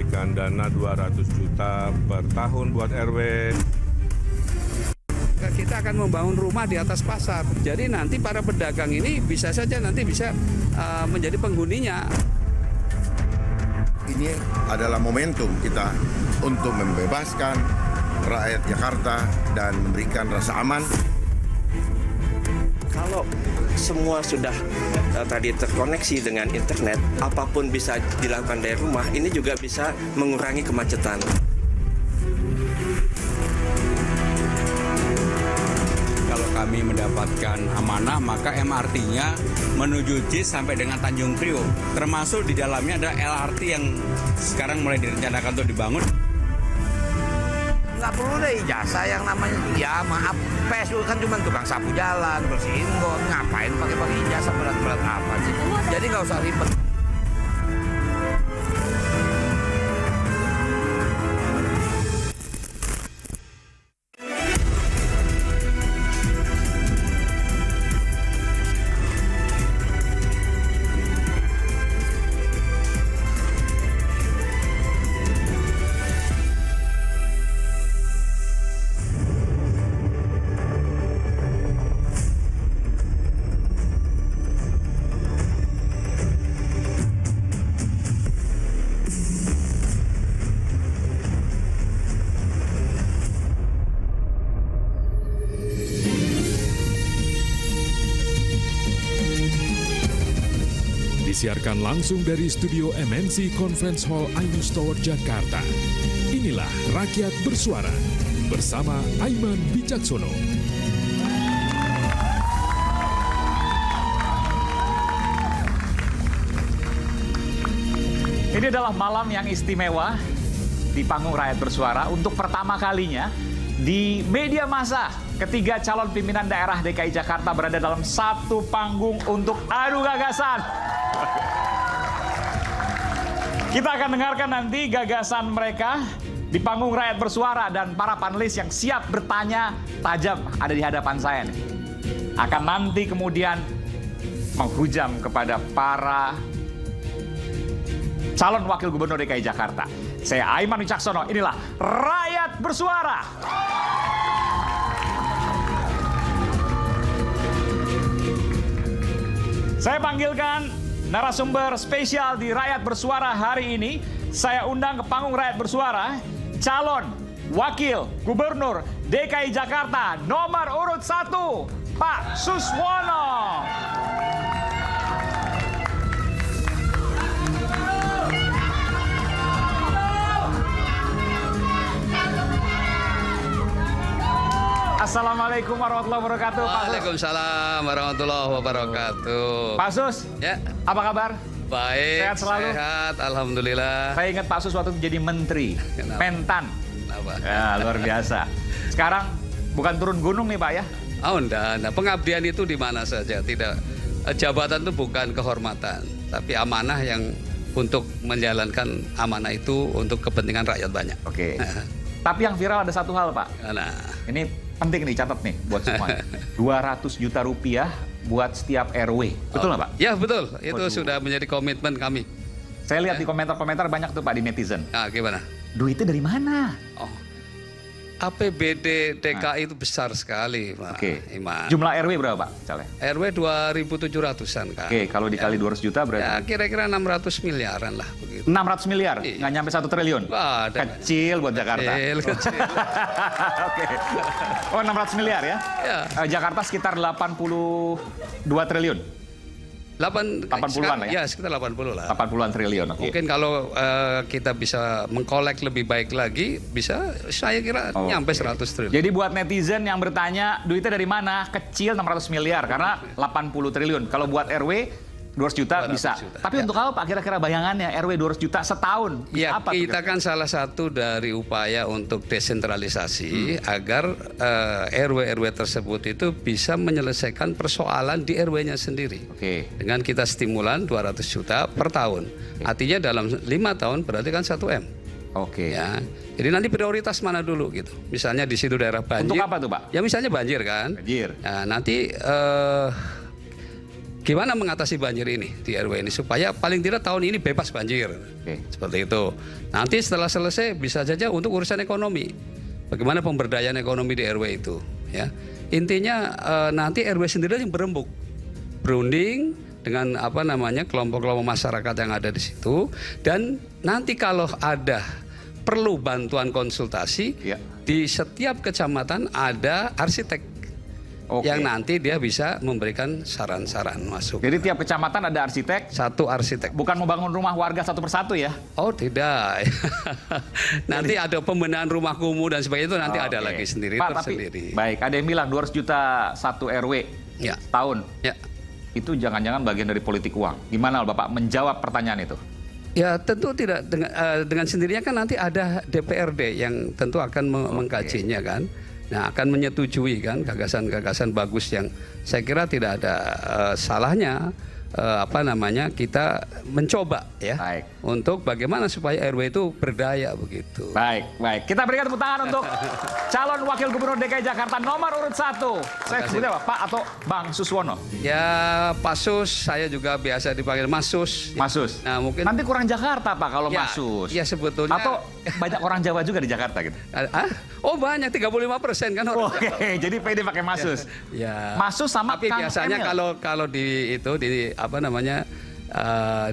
memberikan dana 200 juta per tahun buat RW. Kita akan membangun rumah di atas pasar. Jadi nanti para pedagang ini bisa saja nanti bisa menjadi penghuninya. Ini adalah momentum kita untuk membebaskan rakyat Jakarta dan memberikan rasa aman. Kalau semua sudah tadi terkoneksi dengan internet, apapun bisa dilakukan dari rumah, ini juga bisa mengurangi kemacetan. Kalau kami mendapatkan amanah, maka MRT-nya menuju JIS sampai dengan Tanjung Priok. Termasuk di dalamnya ada LRT yang sekarang mulai direncanakan untuk dibangun. Nggak perlu deh ijazah yang namanya, ya maaf, PSU kan cuma tukang sapu jalan, bersihin got, ngapain pakai ijazah berat-berat apa sih? Jadi nggak usah ribet. Disiarkan langsung dari studio MNC Conference Hall Ainus Tower, Jakarta. Inilah Rakyat Bersuara bersama Aiman Wicaksono. Ini adalah malam yang istimewa di panggung Rakyat Bersuara untuk pertama kalinya di media massa. Ketiga calon pimpinan daerah DKI Jakarta berada dalam satu panggung untuk adu gagasan. Kita akan dengarkan nanti gagasan mereka di panggung Rakyat Bersuara dan para panelis yang siap bertanya tajam ada di hadapan saya nih. Akan nanti kemudian menghujam kepada para calon wakil gubernur DKI Jakarta. Saya Aiman Wicaksono, inilah Rakyat Bersuara. Saya panggilkan narasumber spesial di Rakyat Bersuara hari ini. Saya undang ke panggung Rakyat Bersuara calon wakil gubernur DKI Jakarta nomor urut 1, Pak Suswono. Assalamualaikum warahmatullahi wabarakatuh. Waalaikumsalam warahmatullahi wabarakatuh. Pak Sus, ya, apa kabar? Baik, sehat selalu. Sehat, alhamdulillah. Saya ingat Pak Sus waktu itu jadi menteri. Kenapa? Mentan. Kenapa? Ya, luar biasa. Sekarang bukan turun gunung nih Pak ya? Oh, enggak. Pengabdian itu di mana saja. Tidak, jabatan itu bukan kehormatan, tapi amanah yang untuk menjalankan amanah itu untuk kepentingan rakyat banyak. Oke. Tapi yang viral ada satu hal Pak. Nah, ini penting nih, catat nih buat semuanya. 200 juta rupiah buat setiap RW. Betul nggak Pak? Ya betul, itu Waduh. sudah menjadi komitmen kami. Saya lihat di komentar-komentar banyak tuh Pak di netizen. Nah, gimana? Duitnya dari mana? Oh, APBD DKI itu besar sekali, Pak Iman. Jumlah RW berapa Pak? Misalnya? RW 2.700-an kan. Oke, kalau dikali 200 juta berarti? Ya kira-kira 600 miliaran lah begitu. 600 miliar? Iya. Nggak nyampe 1 triliun? Wah, kecil buat Jakarta. Kecil. Oke. Oh, 600 miliar ya? Ya. Jakarta sekitar 82 triliun? 80-an lah ya? Ya, sekitar 80 lah. 80-an triliun, oke. Mungkin kalau kita bisa mengkolek lebih baik lagi, bisa saya kira nyampe 100 triliun. Jadi buat netizen yang bertanya, duitnya dari mana? Kecil 600 miliar, karena 80 triliun. Kalau buat RW, 200 juta 200 bisa. juta, Tapi ya. untuk apa Pak kira-kira bayangannya RW 200 juta setahun? Ya, apa kita kan salah satu dari upaya untuk desentralisasi agar RW-RW tersebut itu bisa menyelesaikan persoalan di RW-nya sendiri. Oke. Dengan kita stimulan 200 juta per tahun. Artinya dalam 5 tahun berarti kan 1M. Oke. Ya. Jadi nanti prioritas mana dulu gitu. Misalnya di situ daerah banjir. Untuk apa tuh Pak? Ya misalnya banjir kan. Banjir. Nah, nanti gimana mengatasi banjir ini di RW ini supaya paling tidak tahun ini bebas banjir. Seperti itu. Nanti setelah selesai bisa saja untuk urusan ekonomi. Bagaimana pemberdayaan ekonomi di RW itu, ya. Intinya nanti RW sendiri yang berembuk, berunding dengan kelompok-kelompok masyarakat yang ada di situ, dan nanti kalau ada perlu bantuan konsultasi, di setiap kecamatan ada arsitek. Yang nanti dia bisa memberikan saran-saran masuk. Jadi tiap kecamatan ada arsitek? Satu arsitek. Bukan membangun rumah warga satu persatu ya? Oh tidak. Nanti ada pembenahan rumah kumuh dan sebagainya itu nanti ada lagi sendiri. Pak, tapi baik, ada yang bilang 200 juta satu RW tahun. Ya. Itu jangan-jangan bagian dari politik uang. Gimana Bapak menjawab pertanyaan itu? Ya tentu tidak, dengan sendirinya kan nanti ada DPRD yang tentu akan mengkajinya kan. Nah, akan menyetujui kan gagasan-gagasan bagus yang saya kira tidak ada salahnya kita mencoba ya untuk bagaimana supaya RW itu berdaya begitu. Baik. Kita berikan tepuk tangan untuk calon Wakil Gubernur DKI Jakarta nomor urut 1. Saya sebutnya apa? Pak atau Bang Suswono? Ya Pak Sus, saya juga biasa dipanggil Mas Sus. Mas Sus. Nah, mungkin nanti kurang Jakarta Pak kalau Mas Sus. Ya sebetulnya. Atau banyak orang Jawa juga di Jakarta gitu. Oh banyak, 35% kan orang. Oke, jadi PD pakai Mas Sus. Ya. Mas Sus sama tapi Kang biasanya Emil. kalau di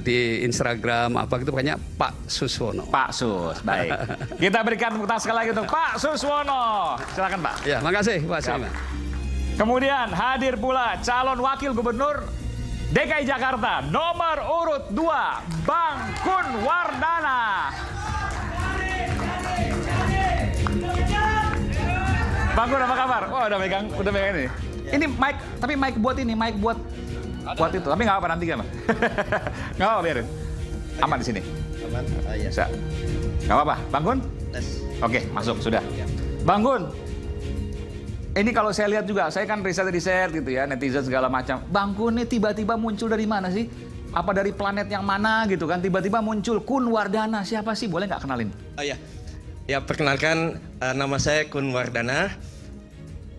di Instagram itu banyak Pak Suswono. Pak Sus, baik. Kita berikan tepuk tangan sekali lagi untuk Pak Suswono. Silakan Pak. Ya, makasih Pak Sulaiman. Kemudian hadir pula calon Wakil Gubernur DKI Jakarta nomor urut 2, Bang Kun Wardana. Bang Kun, apa kabar? Oh, udah megang ini. Ini mic, tapi mic buat itu. Tapi nggak apa nanti kan? Nggak apa biarin. Aman di sini. Aman. Iya. Bisa. Nggak apa-apa. Bang Kun? Oke, masuk sudah. Bang Kun. Ini kalau saya lihat juga, saya kan riset gitu ya, netizen segala macam. Bang Kun ini tiba-tiba muncul dari mana sih? Apa dari planet yang mana gitu kan? Tiba-tiba muncul Kun Wardana. Siapa sih? Boleh nggak kenalin? Oh iya. Ya, perkenalkan nama saya Kun Wardana.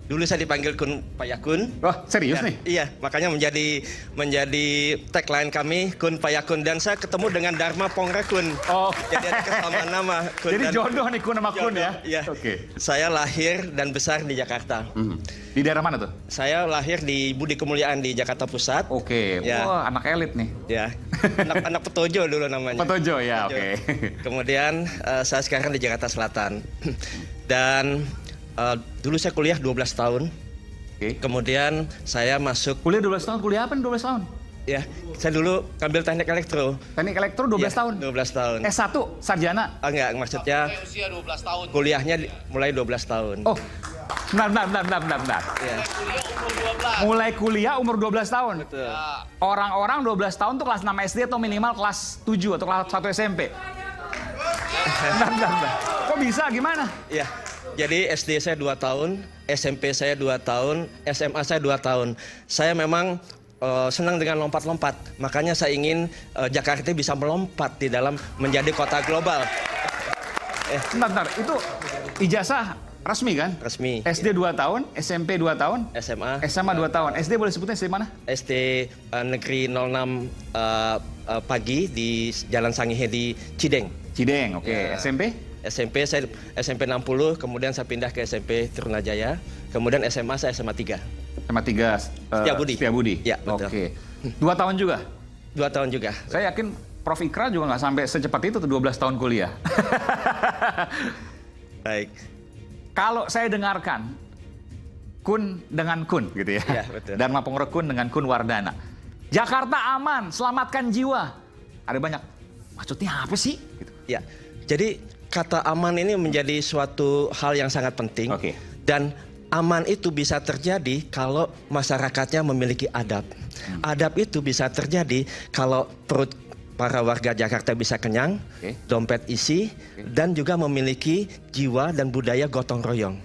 Dulu saya dipanggil Kun Payakun. Oh, serius nih? Iya, makanya menjadi tagline kami Kun Payakun, dan saya ketemu dengan Dharma Pongrakun. Oh. Jadi ada kesamaan nama. Kun. Jadi jodoh nih Kun sama Kun ya? Iya. Oke. Saya lahir dan besar di Jakarta. Di daerah mana tuh? Saya lahir di Budi Kemuliaan di Jakarta Pusat. Oke. Ya. Wah, anak elit nih. Ya, anak Petojo dulu namanya. Petojo ya, oke. Kemudian saya sekarang di Jakarta Selatan. Dan dulu saya kuliah 12 tahun. Kemudian saya masuk. Kuliah 12 tahun? Kuliah apa nih 12 tahun? Ya, saya dulu ngambil teknik elektro. Teknik elektro 12 tahun? 12 tahun. S1, sarjana? Enggak, maksudnya usia 12 tahun. Kuliahnya mulai 12 tahun. Oh, bentar. Ya. Mulai kuliah umur 12 tahun? Betul. Orang-orang 12 tahun tuh kelas 6 SD atau minimal kelas 7 atau kelas 1 SMP? Bentar. Kok bisa? Gimana? Ya. Jadi SD saya 2 tahun, SMP saya 2 tahun, SMA saya 2 tahun. Saya memang senang dengan lompat-lompat. Makanya saya ingin Jakarta bisa melompat di dalam menjadi kota global. Bentar. Itu ijazah resmi kan? Resmi. SD 2 tahun, SMP 2 tahun, SMA 2 tahun. SD boleh sebutnya SD mana? SD Negeri 06 Pagi di Jalan Sangihe di Cideng. Cideng, oke. Ya. SMP saya SMP 60, kemudian saya pindah ke SMP Trunajaya, kemudian SMA saya SMA 3. SMA 3 Setiabudi. Ya, betul. Oke. 2 tahun juga? 2 tahun juga. Saya yakin Prof Ikra juga nggak sampai secepat itu tuh 12 tahun kuliah. Baik. Kalau saya dengarkan Kun dengan Kun gitu ya. Ya, betul. Dharma Pongrakun dengan Kun Wardana. Jakarta aman, selamatkan jiwa. Ada banyak. Maksudnya apa sih? Gitu. Ya. Jadi kata aman ini menjadi suatu hal yang sangat penting. Oke. Dan aman itu bisa terjadi kalau masyarakatnya memiliki adab. Adab itu bisa terjadi kalau perut para warga Jakarta bisa kenyang, Oke. dompet isi, dan juga memiliki jiwa dan budaya gotong royong.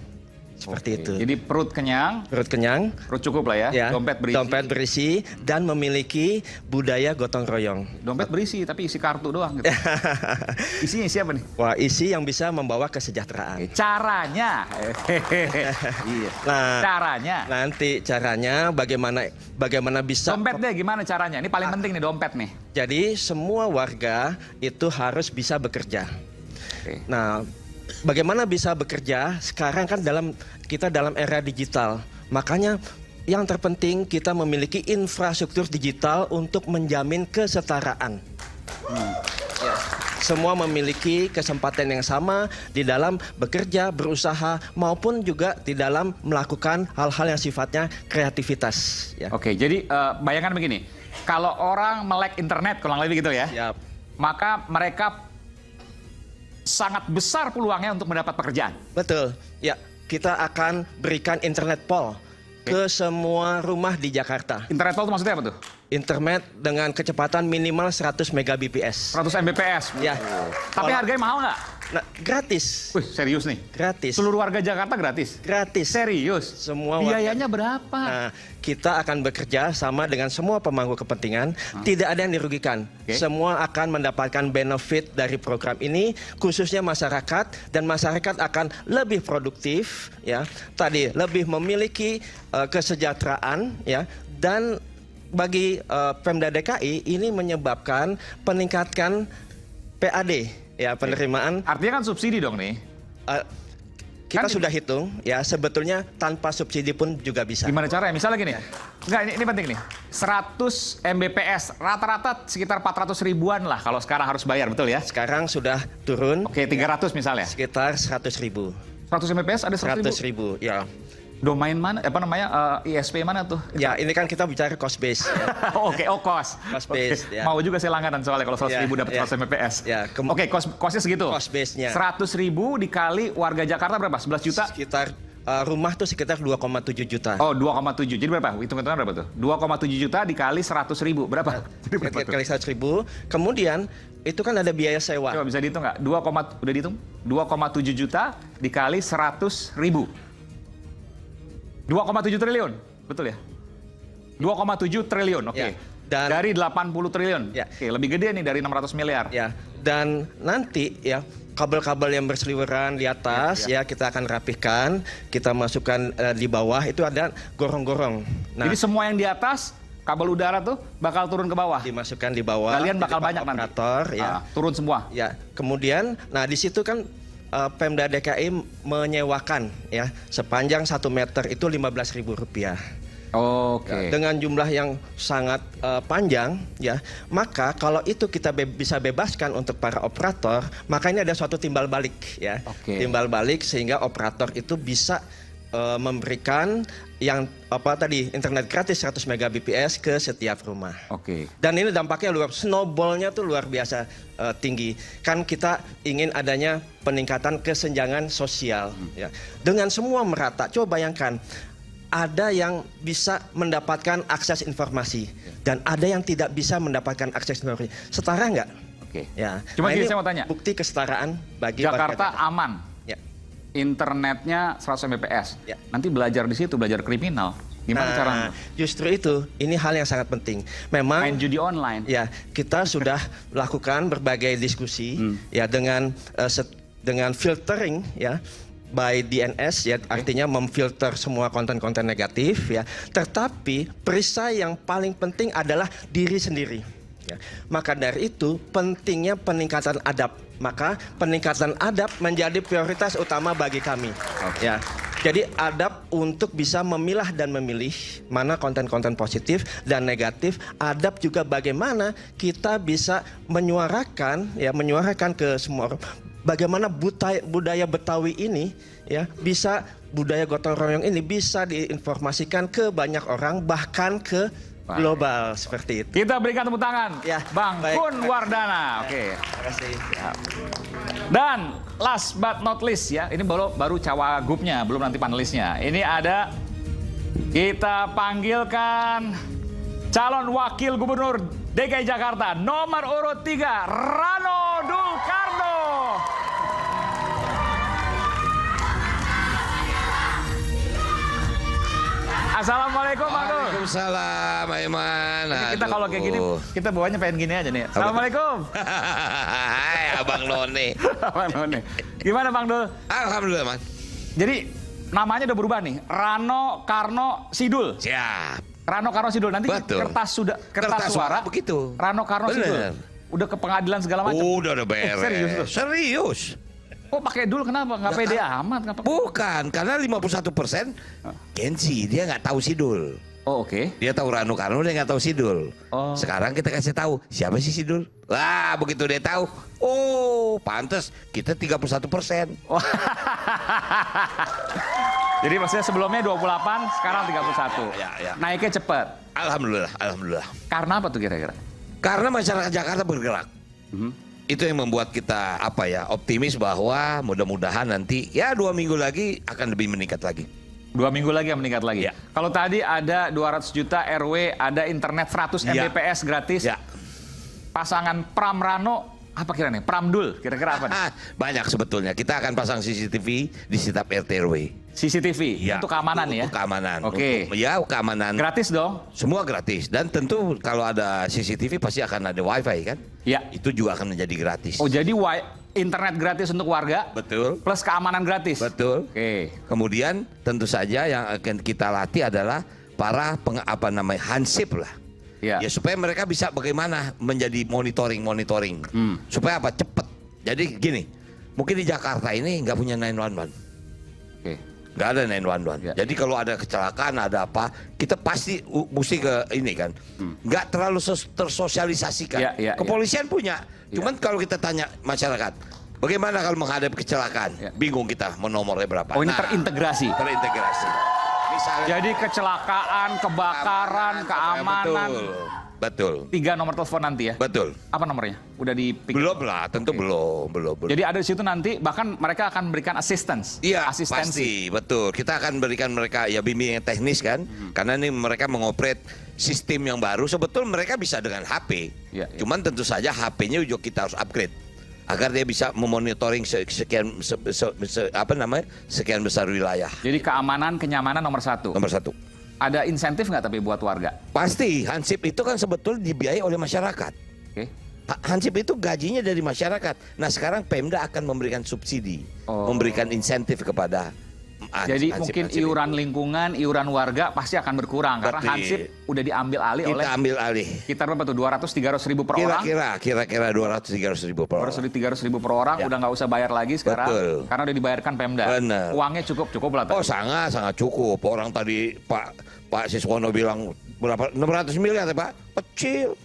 Seperti itu. Jadi perut kenyang, perut cukup lah ya, Ya, dompet berisi. dan memiliki budaya gotong royong. Dompet berisi tapi isi kartu doang gitu. Isinya isi apa nih? Wah, isi yang bisa membawa kesejahteraan. Caranya. Iya. Nah, Caranya. nanti caranya bagaimana bisa Dompetnya gimana caranya? Ini paling penting nih dompet nih. Jadi semua warga itu harus bisa bekerja. Oke. Nah, bagaimana bisa bekerja? Sekarang kan kita dalam era digital. Makanya yang terpenting kita memiliki infrastruktur digital untuk menjamin kesetaraan. Ya. Semua memiliki kesempatan yang sama di dalam bekerja, berusaha, maupun juga di dalam melakukan hal-hal yang sifatnya kreativitas. Ya. Oke, jadi bayangkan begini. Kalau orang melek internet, kurang lebih gitu ya. Siap. Maka mereka sangat besar peluangnya untuk mendapat pekerjaan. Betul. Ya, kita akan berikan internet pol ke semua rumah di Jakarta. Internet pol itu maksudnya apa tuh? Internet dengan kecepatan minimal 100 Mbps. 100 Mbps. Ya. Tapi harganya mahal nggak? Nah, gratis. Wih, serius nih? Gratis. Seluruh warga Jakarta gratis? Gratis. Serius? Semua warga. Biayanya berapa? Nah, kita akan bekerja sama dengan semua pemangku kepentingan. Tidak ada yang dirugikan. Oke. Semua akan mendapatkan benefit dari program ini, khususnya masyarakat, dan masyarakat akan lebih produktif, ya. Tadi lebih memiliki kesejahteraan, ya, dan bagi Pemda DKI ini menyebabkan peningkatan PAD, ya, penerimaan. Artinya kan subsidi dong nih. Kita Kan- sudah hitung, ya, sebetulnya tanpa subsidi pun juga bisa. Gimana caranya? Misalnya gini. Enggak, ini penting nih. 100 Mbps, rata-rata sekitar 400 ribuan lah kalau sekarang harus bayar, betul ya? Sekarang sudah turun Oke, 300 misalnya. sekitar 100 ribu. 100 Mbps ada 100 100 ribu. ribu, ya. Domain mana? Apa namanya? ISP mana tuh? Ya, ini kan kita bicara cost base. Ya. Oke, kos. Cost base, Oke. ya. Mau juga saya langganan soalnya kalau 100 Ya, ribu dapat ya. 100 Mbps. Ya, Oke, kosnya segitu. Cost base-nya. 100 ribu dikali warga Jakarta berapa? 11 juta? Sekitar rumah tuh sekitar 2,7 juta. Oh, 2,7. Jadi berapa? Hitung-hitungan berapa tuh? 2,7 juta dikali 100 ribu. Berapa? Jadi berapa tuh? Kali 100 ribu. Kemudian itu kan ada biaya sewa. Coba bisa dihitung nggak? Udah dihitung? 2,7 juta dikali 100 ribu. 2,7 triliun. Betul ya? 2,7 triliun, oke. Ya, dan- dari 80 triliun. Ya. Oke, lebih gede nih dari 600 miliar. Ya, dan nanti ya kabel-kabel yang berseliweran di atas ya kita akan rapihkan, kita masukkan di bawah itu ada gorong-gorong. Nah, Jadi semua yang di atas, kabel udara tuh bakal turun ke bawah. dimasukkan di bawah. Kalian bakal di banyak nanti. operator ya. Turun semua. Ya, kemudian nah di situ kan Pemda DKI menyewakan ya sepanjang 1 meter itu Rp15.000. Oke. Dengan jumlah yang sangat panjang ya, maka kalau itu kita bisa bebaskan untuk para operator, maka ini ada suatu timbal balik ya. Oke. Timbal balik sehingga operator itu bisa memberikan yang internet gratis 100 Mbps ke setiap rumah. Oke. Dan ini dampaknya snowballnya tuh luar biasa tinggi. Kan kita ingin adanya peningkatan kesenjangan sosial. Ya. Dengan semua merata, coba bayangkan ada yang bisa mendapatkan akses informasi dan ada yang tidak bisa mendapatkan akses informasi. Setara nggak? Oke. Ya. Cuma Nah, gini ini saya mau tanya. bukti kesetaraan bagi Jakarta warga. aman. Ya. Internetnya 100 Mbps. Ya. Nanti belajar di situ, belajar kriminal. Gimana caranya? Justru itu, ini hal yang sangat penting. Memang Main judi online. ya kita sudah lakukan berbagai diskusi ya dengan filtering ya by DNS ya artinya memfilter semua konten-konten negatif ya. Tetapi perisai yang paling penting adalah diri sendiri. Ya. Maka dari itu pentingnya peningkatan adab. Maka peningkatan adab menjadi prioritas utama bagi kami. Ya. Jadi adab untuk bisa memilah dan memilih mana konten-konten positif dan negatif. Adab juga bagaimana kita bisa menyuarakan ke semua orang. Bagaimana budaya Betawi ini ya bisa budaya gotong royong ini bisa diinformasikan ke banyak orang bahkan ke global seperti itu. Kita berikan tepuk tangan. Ya, Bang baik. Kun Wardana. Oke. Terima kasih. Dan last but not least ya, ini baru cawagupnya, belum nanti panelisnya. Ini ada, kita panggilkan calon wakil gubernur DKI Jakarta nomor urut 3, Rano Dulkarno. Assalamualaikum Bang Dul. Waalaikumsalam, Aiman. Kita kalau kayak gini, kita bawanya pengen gini aja nih. Assalamualaikum. Hai, Abang None. Abang None. Gimana Bang Dul? Alhamdulillah, Man. Jadi namanya udah berubah nih. Rano Karno Sidul. Siap. Rano Karno Sidul. Nanti Betul. kertas suara begitu. Rano Karno Sidul. Udah ke pengadilan segala macam. Udah beres. Serius tuh? Serius. Kok pakai dul kenapa? Nggak pede amat? Bukan, karena 51% gengsi, dia nggak tahu Sidul. Oh, oke. Dia tahu Rano Karno, dia nggak tahu Sidul. Oh. Sekarang kita kasih tahu siapa sih Sidul. Wah, begitu dia tahu, oh, pantes kita 31%. Jadi maksudnya sebelumnya 28, sekarang 31. Ya. Naiknya cepat. Alhamdulillah. Karena apa tuh kira-kira? Karena masyarakat Jakarta bergerak. Itu yang membuat kita optimis bahwa mudah-mudahan nanti ya 2 minggu lagi akan lebih meningkat lagi. 2 minggu lagi yang meningkat lagi. Ya. Kalau tadi ada 200 juta RW, ada internet 100 Ya. Mbps gratis. Ya. Pasangan Pram Rano, apa kira-kira nih? Pramdul, kira-kira apa nih? Banyak sebetulnya. Kita akan pasang CCTV di setiap RT RW. CCTV Ya, untuk keamanan ya? Untuk keamanan. Oke. Keamanan. Gratis dong? Semua gratis. Dan tentu kalau ada CCTV pasti akan ada WiFi kan? Ya. Itu juga akan menjadi gratis. Oh, jadi internet gratis untuk warga? Betul. Plus keamanan gratis? Betul. Oke. Kemudian tentu saja yang akan kita latih adalah para hansip lah. Ya. Ya supaya mereka bisa bagaimana menjadi monitoring. Supaya apa? Cepet. Jadi gini, mungkin di Jakarta ini nggak punya 911. Oke. Nggak ada 911. Ya. Jadi kalau ada kecelakaan, ada apa, kita pasti mesti ke ini kan. Nggak terlalu tersosialisasikan. Ya. Kepolisian punya. Cuman kalau kita tanya masyarakat, bagaimana kalau menghadapi kecelakaan? Ya. Bingung kita mau nomornya berapa. Oh, ini terintegrasi? Terintegrasi. Misalnya, Jadi kecelakaan, kebakaran, keamanan. Betul. 3 nomor telepon nanti ya? Betul. Apa nomornya? Udah dipikir? Belum lah, tentu belum. Jadi ada di situ nanti bahkan mereka akan memberikan assistance. Iya, asistensi. pasti, betul. Kita akan berikan mereka ya bimbingan teknis kan, karena ini mereka mengoperate sistem yang baru. Sebetulnya mereka bisa dengan HP, Ya. cuman tentu saja HP-nya juga kita harus upgrade agar dia bisa memonitoring sekian besar wilayah. Jadi keamanan, kenyamanan nomor 1. Nomor 1. Ada insentif nggak tapi buat warga? Pasti, hansip itu kan sebetulnya dibiayai oleh masyarakat. Oke. Hansip itu gajinya dari masyarakat. Nah sekarang Pemda akan memberikan subsidi, memberikan insentif kepada Jadi mungkin iuran lingkungan, iuran warga pasti akan berkurang. Karena Betul. hansip udah diambil alih oleh... Kita ambil alih. Sekitar berapa tuh? 200-300 ribu per orang? Kira-kira 200-300 ribu per orang. 200-300 ribu per orang, Ya. udah nggak usah bayar lagi sekarang. Betul. Karena udah dibayarkan Pemda. Benar. Uangnya cukup lah tadi. Oh sangat cukup. Orang tadi Pak Siswono bilang berapa? 600 miliar ya Pak? Kecil.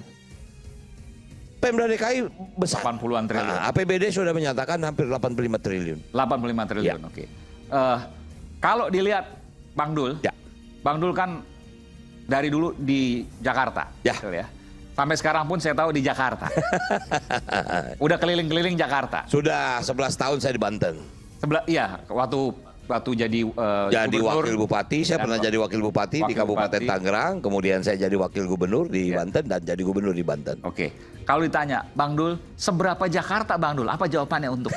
Pemda DKI besar. 80-an triliun. APBD sudah menyatakan hampir 85 triliun. 85 triliun, Ya. oke. Kalau dilihat Bang Dul, Ya. Bang Dul kan dari dulu di Jakarta, Ya. betul ya. Sampai sekarang pun saya tahu di Jakarta. Udah keliling-keliling Jakarta. Sudah 11 tahun saya di Banten. Iya, waktu jadi Jadi gubernur. wakil bupati, saya pernah jadi wakil bupati di Wakil Kabupaten bupati. Tangerang, kemudian saya jadi wakil gubernur di Ya. Banten dan jadi gubernur di Banten. Oke, kalau ditanya Bang Dul, seberapa Jakarta Bang Dul? Apa jawabannya untuk?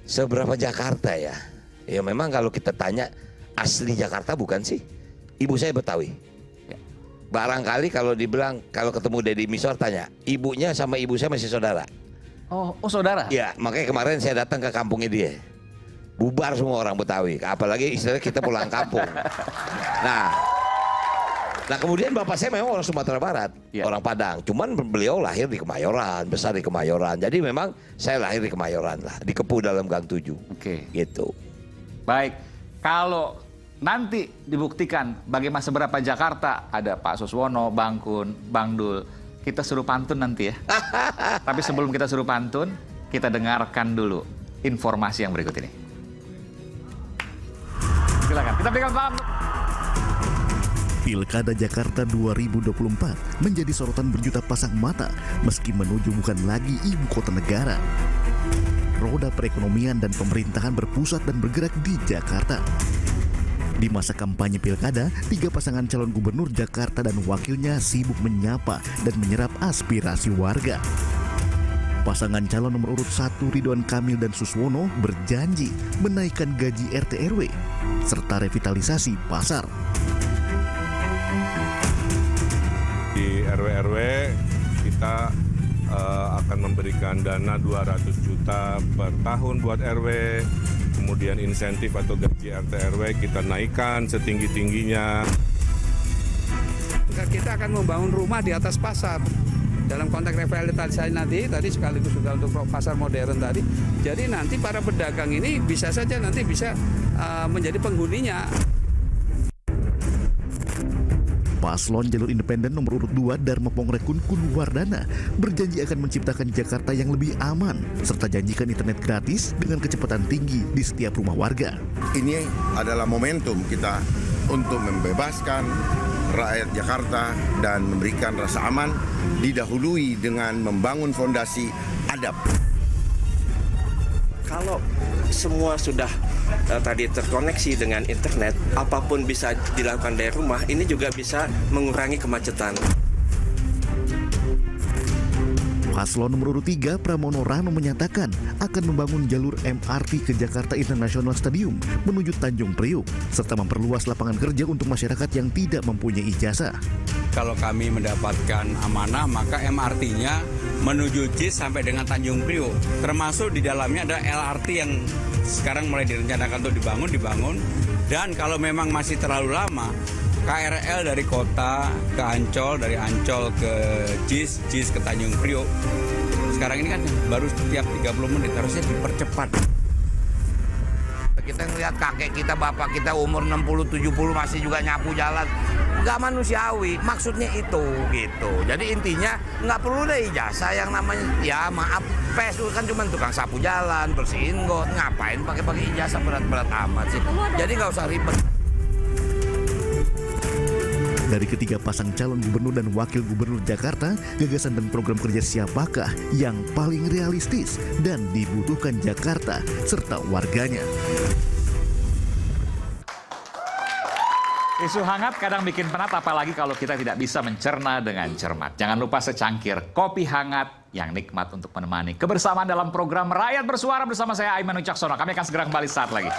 Seberapa Jakarta ya? Ya memang kalau kita tanya asli Jakarta bukan sih? Ibu saya Betawi. Ya. Barangkali kalau dibilang kalau ketemu Deddy Miswar tanya, ibunya sama ibu saya masih saudara. Oh saudara? Ya, makanya kemarin saya datang ke kampungnya dia. Bubar semua orang Betawi, apalagi istilahnya kita pulang kampung. Nah kemudian bapak saya memang orang Sumatera Barat, Ya. orang Padang. Cuman beliau lahir di Kemayoran, besar di Kemayoran. Jadi memang saya lahir di Kemayoran lah, di Kepu dalam Gang 7. Oke. Gitu. Baik, kalau nanti dibuktikan bagaimana seberapa Jakarta, ada Pak Suswono, Bang Kun, Bang Dul, kita suruh pantun nanti ya. Tapi sebelum kita suruh pantun, kita dengarkan dulu informasi yang berikut ini. Silakan, kita berikan paham. Pilkada Jakarta 2024 menjadi sorotan berjuta pasang mata meski menuju bukan lagi ibu kota negara. Roda perekonomian dan pemerintahan berpusat dan bergerak di Jakarta. Di masa kampanye pilkada, 3 pasangan calon gubernur Jakarta dan wakilnya sibuk menyapa dan menyerap aspirasi warga. Pasangan calon nomor urut 1 Ridwan Kamil dan Suswono berjanji menaikkan gaji RT RW serta revitalisasi pasar. Di RW-RW kita akan memberikan dana 200 juta per tahun buat RW, kemudian insentif atau gaji RT RW kita naikkan setinggi-tingginya. Kita akan membangun rumah di atas pasar. Dalam konteks revitalisasi tadi sekaligus juga untuk pasar modern tadi. Jadi nanti para pedagang ini bisa saja nanti bisa menjadi penghuninya. Paslon jalur independen nomor urut 2 Dharma Pongrekun Kunwardana berjanji akan menciptakan Jakarta yang lebih aman serta janjikan internet gratis dengan kecepatan tinggi di setiap rumah warga. Ini adalah momentum kita untuk membebaskan rakyat Jakarta dan memberikan rasa aman, didahului dengan membangun fondasi adab. Kalau semua sudah tadi terkoneksi dengan internet, apapun bisa dilakukan dari rumah, ini juga bisa mengurangi kemacetan. Paslon nomor urut 3 Pramono Rano menyatakan akan membangun jalur MRT ke Jakarta International Stadium menuju Tanjung Priok serta memperluas lapangan kerja untuk masyarakat yang tidak mempunyai ijazah. Kalau kami mendapatkan amanah, maka MRT-nya menuju JIS sampai dengan Tanjung Priok. Termasuk di dalamnya ada LRT yang sekarang mulai direncanakan untuk dibangun. Dan kalau memang masih terlalu lama, KRL dari kota ke Ancol, dari Ancol ke JIS, JIS ke Tanjung Priok. Sekarang ini kan baru setiap 30 menit, harusnya dipercepat. Kita ngelihat kakek kita, bapak kita umur 60-70 masih juga nyapu jalan. Nggak manusiawi, maksudnya itu gitu. Jadi intinya nggak perlu deh ijazah yang namanya, ya maaf, PES kan cuma tukang sapu jalan, bersihin got, ngapain pakai ijazah berat-berat amat sih. Jadi nggak usah ribet. Dari ketiga pasang calon gubernur dan wakil gubernur Jakarta, gagasan dan program kerja siapakah yang paling realistis dan dibutuhkan Jakarta serta warganya? Isu hangat kadang bikin penat, apalagi kalau kita tidak bisa mencerna dengan cermat. Jangan lupa secangkir kopi hangat yang nikmat untuk menemani kebersamaan dalam program Rakyat Bersuara bersama saya Aiman Wicaksono. Kami akan segera kembali saat lagi.